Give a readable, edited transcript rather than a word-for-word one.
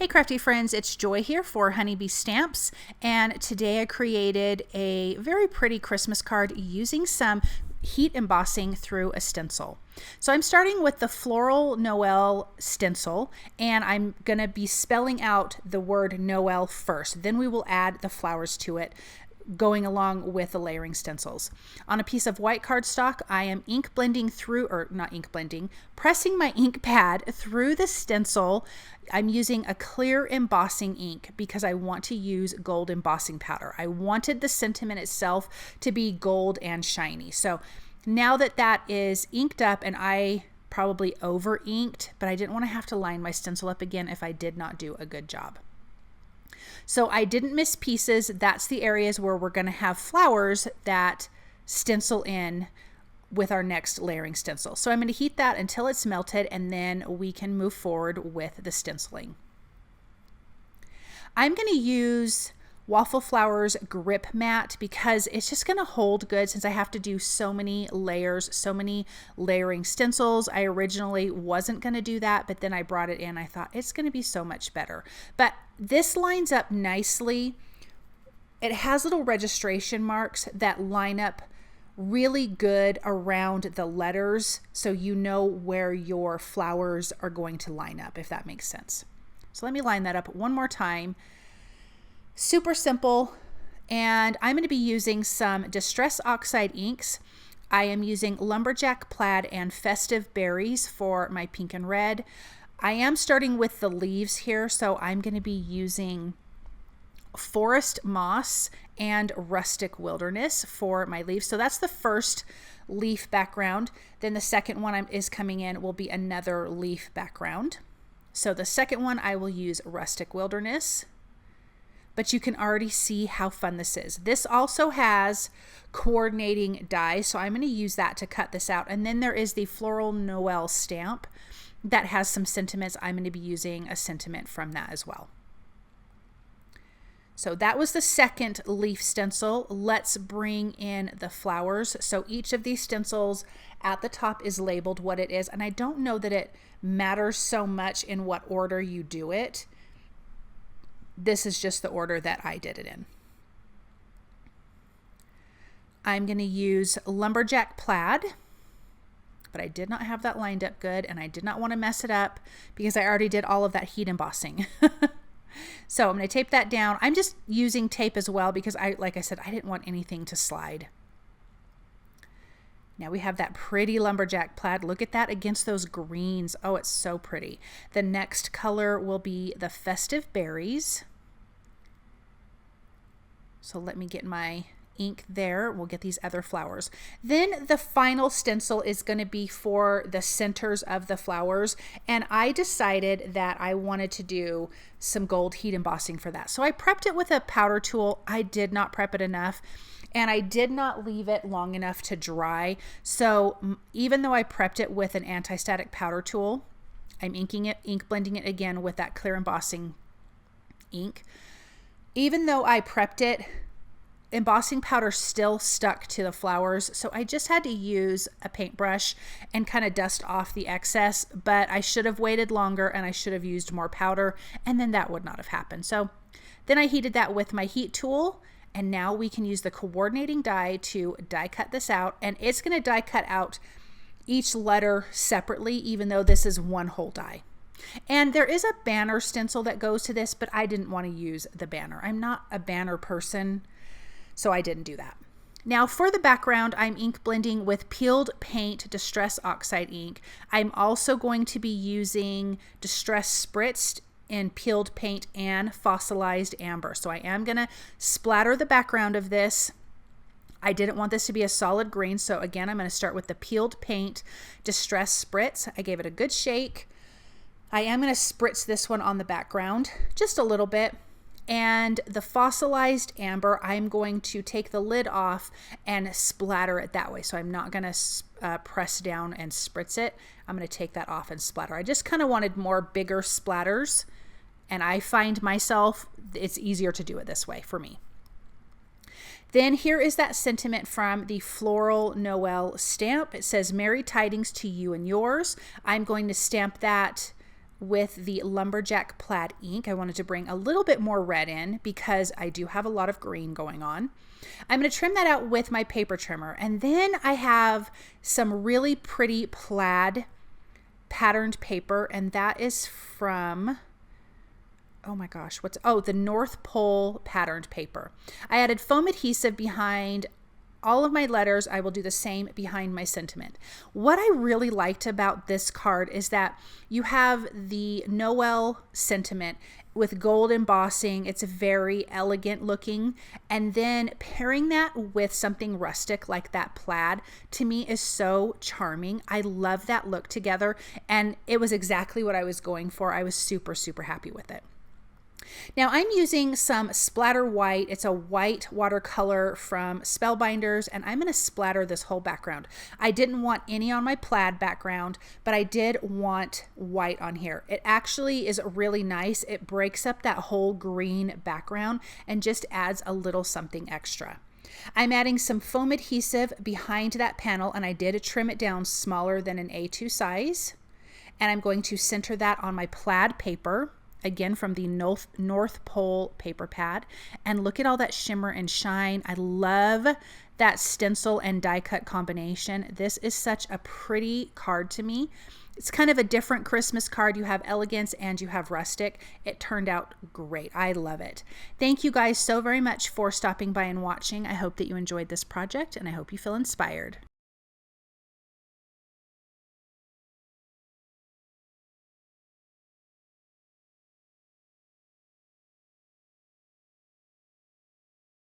Hey crafty friends, it's Joy here for Honeybee Stamps, and today I created a very pretty Christmas card using some heat embossing through a stencil. So I'm starting with the Floral Noel stencil, and I'm going to be spelling out the word Noel first. Then we will add the flowers to it, going along with the layering stencils. On a piece of white cardstock, I am ink blending through, or not ink blending, pressing my ink pad through the stencil. I'm using a clear embossing ink because I want to use gold embossing powder. I wanted the sentiment itself to be gold and shiny. So now that that is inked up, and I probably over inked, but I didn't want to have to line my stencil up again if I did not do a good job. So I didn't miss pieces. That's the areas where we're going to have flowers that stencil in with our next layering stencil. So I'm going to heat that until it's melted, and then we can move forward with the stenciling. I'm going to use Waffle Flowers Grip Mat because it's just going to hold good since I have to do so many layers, so many layering stencils. I originally wasn't going to do that, but then I brought it in. I thought it's going to be so much better. But this lines up nicely. It has little registration marks that line up really good around the letters, so you know where your flowers are going to line up, if that makes sense. So let me line that up one more time. Super simple, and I'm going to be using some Distress Oxide inks. I am using Lumberjack, Plaid, and Festive Berries for my pink and red. I am starting with the leaves here, so I'm going to be using Forest Moss and Rustic Wilderness for my leaves. So that's the first leaf background. Then the second one is coming in will be another leaf background. So the second one I will use Rustic Wilderness. But you can already see how fun this is. This also has coordinating die, so I'm going to use that to cut this out. And then there is the Floral Noel stamp that has some sentiments. I'm going to be using a sentiment from that as well. So that was the second leaf stencil. Let's bring in the flowers. So each of these stencils at the top is labeled what it is, and I don't know that it matters so much in what order you do it. This is just the order that I did it in. I'm going to use Lumberjack Plaid, but I did not have that lined up good, and I did not want to mess it up because I already did all of that heat embossing. So I'm going to tape that down. I'm just using tape as well because like I said, I didn't want anything to slide. Now we have that pretty Lumberjack Plaid. Look at that against those greens. Oh, it's so pretty. The next color will be the Festive Berries. So let me get my ink there. We'll get these other flowers. Then the final stencil is going to be for the centers of the flowers. And I decided that I wanted to do some gold heat embossing for that. So I prepped it with a powder tool. I did not prep it enough, and I did not leave it long enough to dry. So even though I prepped it with an anti-static powder tool, I'm inking it, ink blending it again with that clear embossing ink. Even though I prepped it, embossing powder still stuck to the flowers, so I just had to use a paintbrush and kind of dust off the excess, but I should have waited longer and I should have used more powder, and then that would not have happened. So then I heated that with my heat tool, and now we can use the coordinating die to die cut this out, and it's going to die cut out each letter separately, even though this is one whole die. And there is a banner stencil that goes to this, but I didn't want to use the banner. I'm not a banner person, so I didn't do that. Now for the background, I'm ink blending with Peeled Paint Distress Oxide ink. I'm also going to be using Distress Spritz in Peeled Paint and Fossilized Amber. So I am going to splatter the background of this. I didn't want this to be a solid green, so again, I'm going to start with the Peeled Paint Distress Spritz. I gave it a good shake. I am going to spritz this one on the background just a little bit. And the Fossilized Amber, I'm going to take the lid off and splatter it that way. So I'm not going to press down and spritz it. I'm going to take that off and splatter. I just kind of wanted more bigger splatters, and I find myself, it's easier to do it this way for me. Then here is that sentiment from the Floral Noel stamp. It says, "Merry tidings to you and yours." I'm going to stamp that with the lumberjack plaid ink. I wanted to bring a little bit more red in because I do have a lot of green going on. I'm going to trim that out with my paper trimmer. And then I have some really pretty plaid patterned paper, and that is from, oh my gosh, the North Pole patterned paper. I added foam adhesive behind all of my letters. I will do the same behind my sentiment. What I really liked about this card is that you have the Noel sentiment with gold embossing. It's very elegant looking. And then pairing that with something rustic like that plaid, to me, is so charming. I love that look together. And it was exactly what I was going for. I was super, super happy with it. Now I'm using some splatter white. It's a white watercolor from Spellbinders, and I'm going to splatter this whole background. I didn't want any on my plaid background, but I did want white on here. It actually is really nice. It breaks up that whole green background and just adds a little something extra. I'm adding some foam adhesive behind that panel, and I did trim it down smaller than an A2 size. And I'm going to center that on my plaid paper, again from the North Pole paper pad. And look at all that shimmer and shine. I love that stencil and die cut combination. This is such a pretty card to me. It's kind of a different Christmas card. You have elegance and you have rustic. It turned out great. I love it. Thank you guys so very much for stopping by and watching. I hope that you enjoyed this project, and I hope you feel inspired.